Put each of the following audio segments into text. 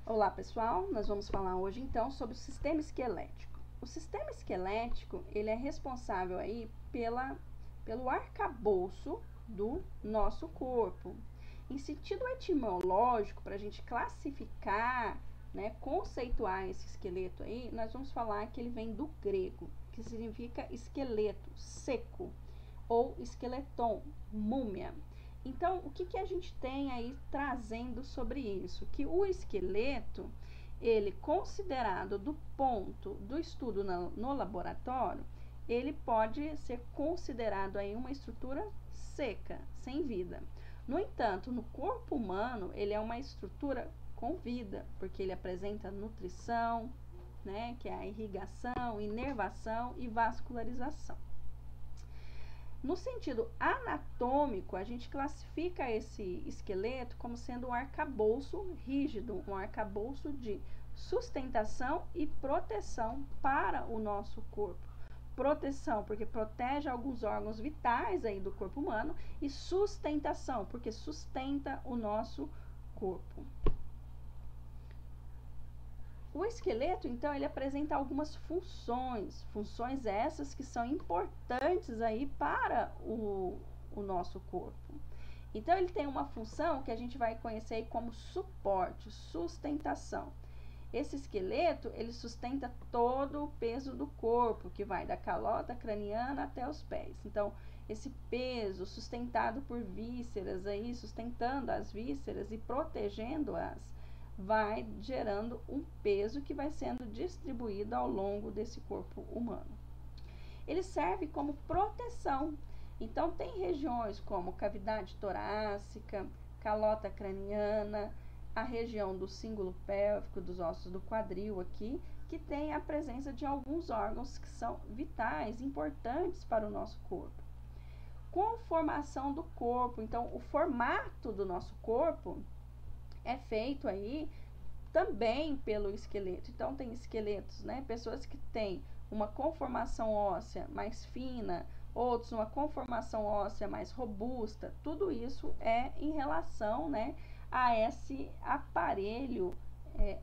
Olá pessoal, nós vamos falar hoje então sobre o sistema esquelético. O sistema esquelético, ele é responsável aí pelo arcabouço do nosso corpo. Em sentido etimológico, para a gente classificar, conceituar esse esqueleto aí, nós vamos falar que ele vem do grego, que significa esqueleto, seco, ou esqueleton, múmia. Então, o que a gente tem aí trazendo sobre isso? Que o esqueleto, ele considerado do ponto do estudo no laboratório, ele pode ser considerado aí uma estrutura seca, sem vida. No entanto, no corpo humano, ele é uma estrutura com vida, porque ele apresenta nutrição, que é a irrigação, inervação e vascularização. No sentido anatômico, a gente classifica esse esqueleto como sendo um arcabouço rígido, um arcabouço de sustentação e proteção para o nosso corpo. Proteção, porque protege alguns órgãos vitais aí do corpo humano, e sustentação, porque sustenta o nosso corpo. O esqueleto, então, ele apresenta algumas funções essas que são importantes aí para o nosso corpo. Então, ele tem uma função que a gente vai conhecer aí como suporte, sustentação. Esse esqueleto, ele sustenta todo o peso do corpo, que vai da calota craniana até os pés. Então, esse peso sustentado por vísceras aí, sustentando as vísceras e protegendo-as, vai gerando um peso que vai sendo distribuído ao longo desse corpo humano. Ele serve como proteção. Então, tem regiões como cavidade torácica, calota craniana, a região do cíngulo pélvico, dos ossos do quadril aqui, que tem a presença de alguns órgãos que são vitais, importantes para o nosso corpo. Conformação do corpo. Então, o formato do nosso corpo é feito aí também pelo esqueleto. Então, tem esqueletos, pessoas que têm uma conformação óssea mais fina, outros uma conformação óssea mais robusta. Tudo isso é em relação, a esse aparelho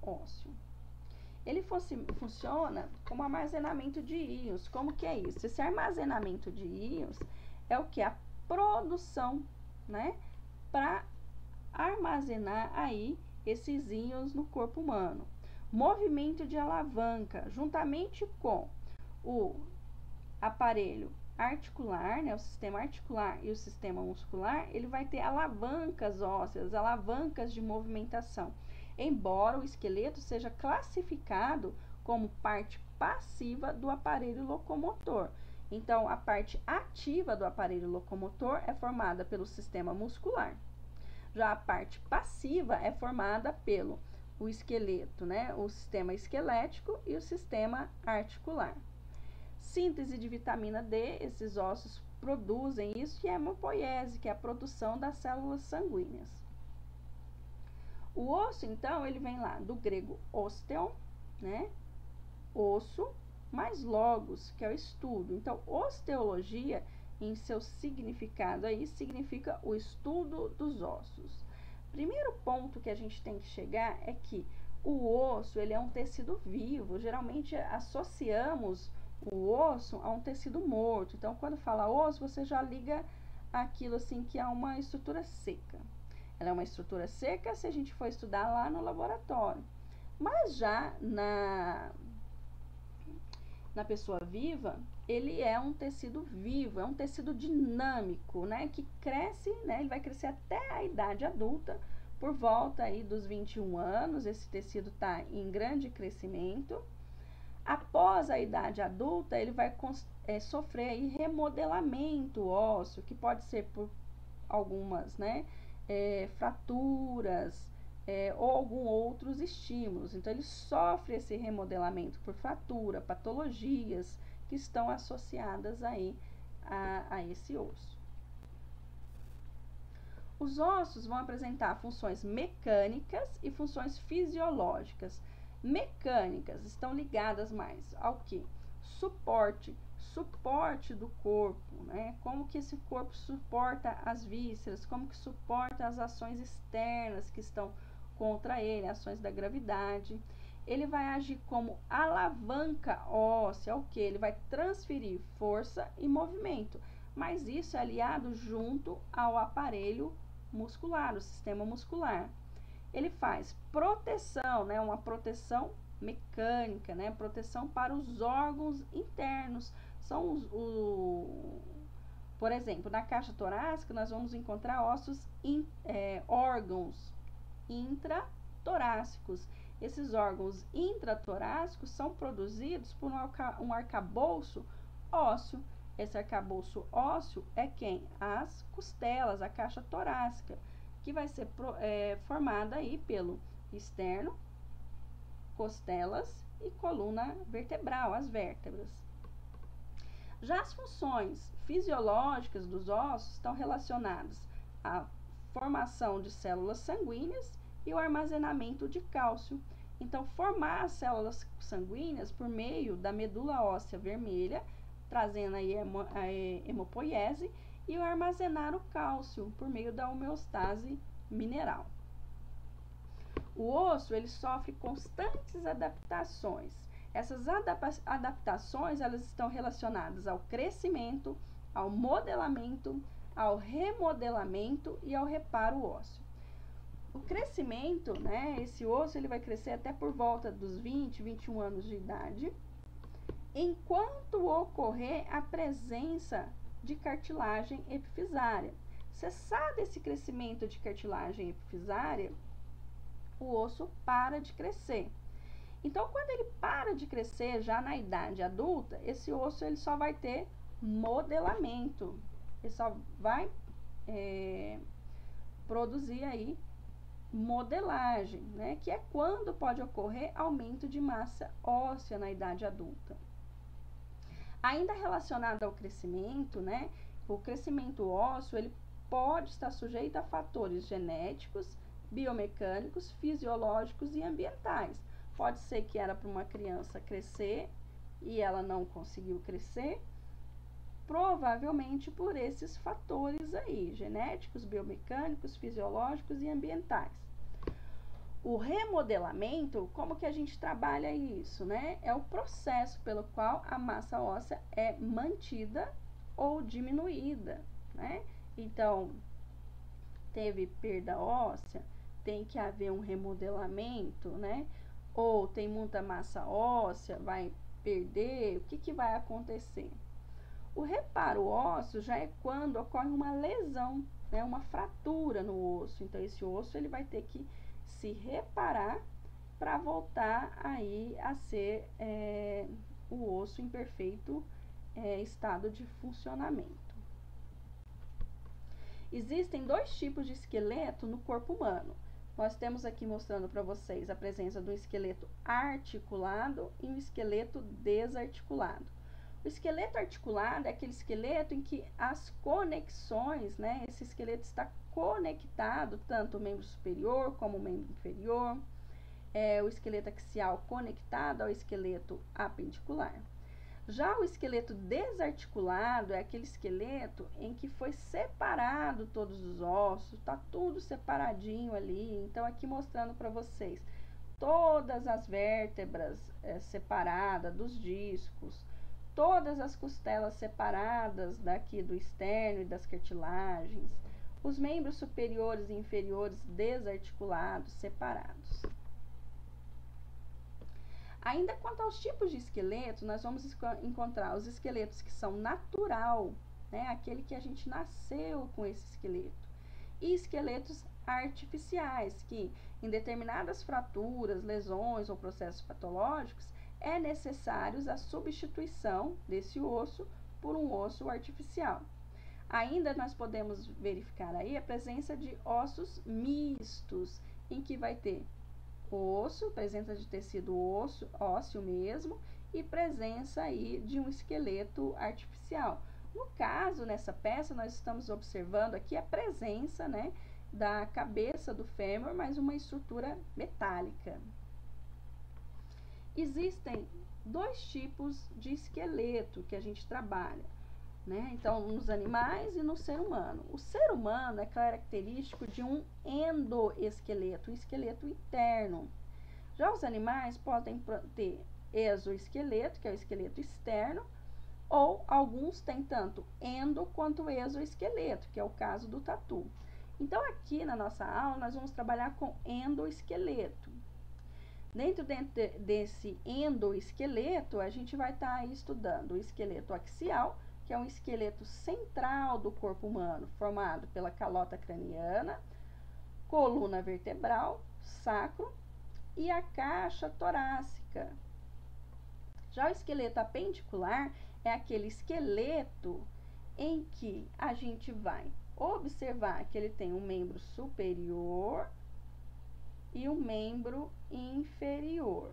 ósseo. Ele funciona como armazenamento de íons. Como que é isso? Esse armazenamento de íons é o que? A produção, para armazenar aí esses íons no corpo humano. Movimento de alavanca, juntamente com o aparelho articular, o sistema articular e o sistema muscular, ele vai ter alavancas ósseas, alavancas de movimentação. Embora o esqueleto seja classificado como parte passiva do aparelho locomotor. Então, a parte ativa do aparelho locomotor é formada pelo sistema muscular. Já a parte passiva é formada pelo esqueleto, o sistema esquelético e o sistema articular. Síntese de vitamina D, esses ossos produzem isso, e a hemopoiese, que é a produção das células sanguíneas. O osso, então, ele vem lá do grego osteon, osso, mais logos, que é o estudo. Então, osteologia, em seu significado aí, significa o estudo dos ossos. Primeiro ponto que a gente tem que chegar é que o osso, ele é um tecido vivo. Geralmente associamos o osso a um tecido morto. Então, quando fala osso, você já liga aquilo assim que é uma estrutura seca. Ela é uma estrutura seca se a gente for estudar lá no laboratório. Mas já na pessoa viva, ele é um tecido vivo, é um tecido dinâmico, que cresce, ele vai crescer até a idade adulta. Por volta aí dos 21 anos, esse tecido está em grande crescimento. Após a idade adulta, ele vai sofrer aí remodelamento ósseo, que pode ser por algumas, fraturas, ou alguns outros estímulos. Então, ele sofre esse remodelamento por fratura, patologias que estão associadas aí a esse osso. Os ossos vão apresentar funções mecânicas e funções fisiológicas. Mecânicas estão ligadas mais ao que? Suporte do corpo, Como que esse corpo suporta as vísceras, como que suporta as ações externas que estão contra ele, ações da gravidade. Ele vai agir como alavanca óssea, o que? Ele vai transferir força e movimento, mas isso é aliado junto ao aparelho muscular, o sistema muscular. Ele faz proteção, né, uma proteção mecânica, né, proteção para os órgãos internos. São por exemplo, na caixa torácica nós vamos encontrar órgãos intratorácicos. Esses órgãos intratorácicos são produzidos por um arcabouço ósseo. Esse arcabouço ósseo é quem? As costelas, a caixa torácica, que vai ser formada aí pelo externo, costelas e coluna vertebral, as vértebras. Já as funções fisiológicas dos ossos estão relacionadas à formação de células sanguíneas e o armazenamento de cálcio. Então, formar as células sanguíneas por meio da medula óssea vermelha, trazendo aí a hemopoiese, e o armazenar o cálcio por meio da homeostase mineral. O osso, ele sofre constantes adaptações. Essas adaptações, elas estão relacionadas ao crescimento, ao modelamento, ao remodelamento e ao reparo ósseo. O crescimento, né, esse osso ele vai crescer até por volta dos 20, 21 anos de idade, enquanto ocorrer a presença de cartilagem epifisária. Cessado esse crescimento de cartilagem epifisária, o osso para de crescer. Então, quando ele para de crescer já na idade adulta, esse osso ele só vai ter modelamento. Ele só vai produzir aí modelagem, né? Que é quando pode ocorrer aumento de massa óssea na idade adulta. Ainda relacionado ao crescimento, né? O crescimento ósseo ele pode estar sujeito a fatores genéticos, biomecânicos, fisiológicos e ambientais. Pode ser que era para uma criança crescer e ela não conseguiu crescer, provavelmente por esses fatores aí, genéticos, biomecânicos, fisiológicos e ambientais. O remodelamento, como que a gente trabalha isso, né? É o processo pelo qual a massa óssea é mantida ou diminuída, né? Então, teve perda óssea, tem que haver um remodelamento, né? Ou tem muita massa óssea, vai perder, o que vai acontecer? O reparo ósseo já é quando ocorre uma lesão, né, uma fratura no osso. Então, esse osso ele vai ter que se reparar para voltar aí a ser o osso em perfeito estado de funcionamento. Existem dois tipos de esqueleto no corpo humano. Nós temos aqui mostrando para vocês a presença do esqueleto articulado e um esqueleto desarticulado. O esqueleto articulado é aquele esqueleto em que as conexões, né, esse esqueleto está conectado, tanto o membro superior como o membro inferior. O esqueleto axial conectado ao esqueleto apendicular. Já o esqueleto desarticulado é aquele esqueleto em que foi separado todos os ossos, está tudo separadinho ali. Então, aqui mostrando para vocês todas as vértebras separadas dos discos, todas as costelas separadas daqui do externo e das cartilagens, os membros superiores e inferiores desarticulados, separados. Ainda quanto aos tipos de esqueleto, nós vamos encontrar os esqueletos que são natural, né, aquele que a gente nasceu com esse esqueleto, e esqueletos artificiais, que em determinadas fraturas, lesões ou processos patológicos, é necessário a substituição desse osso por um osso artificial. Ainda nós podemos verificar aí a presença de ossos mistos, em que vai ter osso, presença de tecido ósseo mesmo, e presença aí de um esqueleto artificial. No caso, nessa peça, nós estamos observando aqui a presença, né, da cabeça do fêmur, mas uma estrutura metálica. Existem dois tipos de esqueleto que a gente trabalha. né? Então, nos animais e no ser humano. O ser humano é característico de um endoesqueleto, um esqueleto interno. Já os animais podem ter exoesqueleto, que é o esqueleto externo, ou alguns têm tanto endo quanto exoesqueleto, que é o caso do tatu. Então, aqui na nossa aula, nós vamos trabalhar com endoesqueleto. Dentro desse endoesqueleto, a gente vai estar estudando o esqueleto axial, que é um esqueleto central do corpo humano, formado pela calota craniana, coluna vertebral, sacro e a caixa torácica. Já o esqueleto apendicular é aquele esqueleto em que a gente vai observar que ele tem um membro superior e um membro inferior.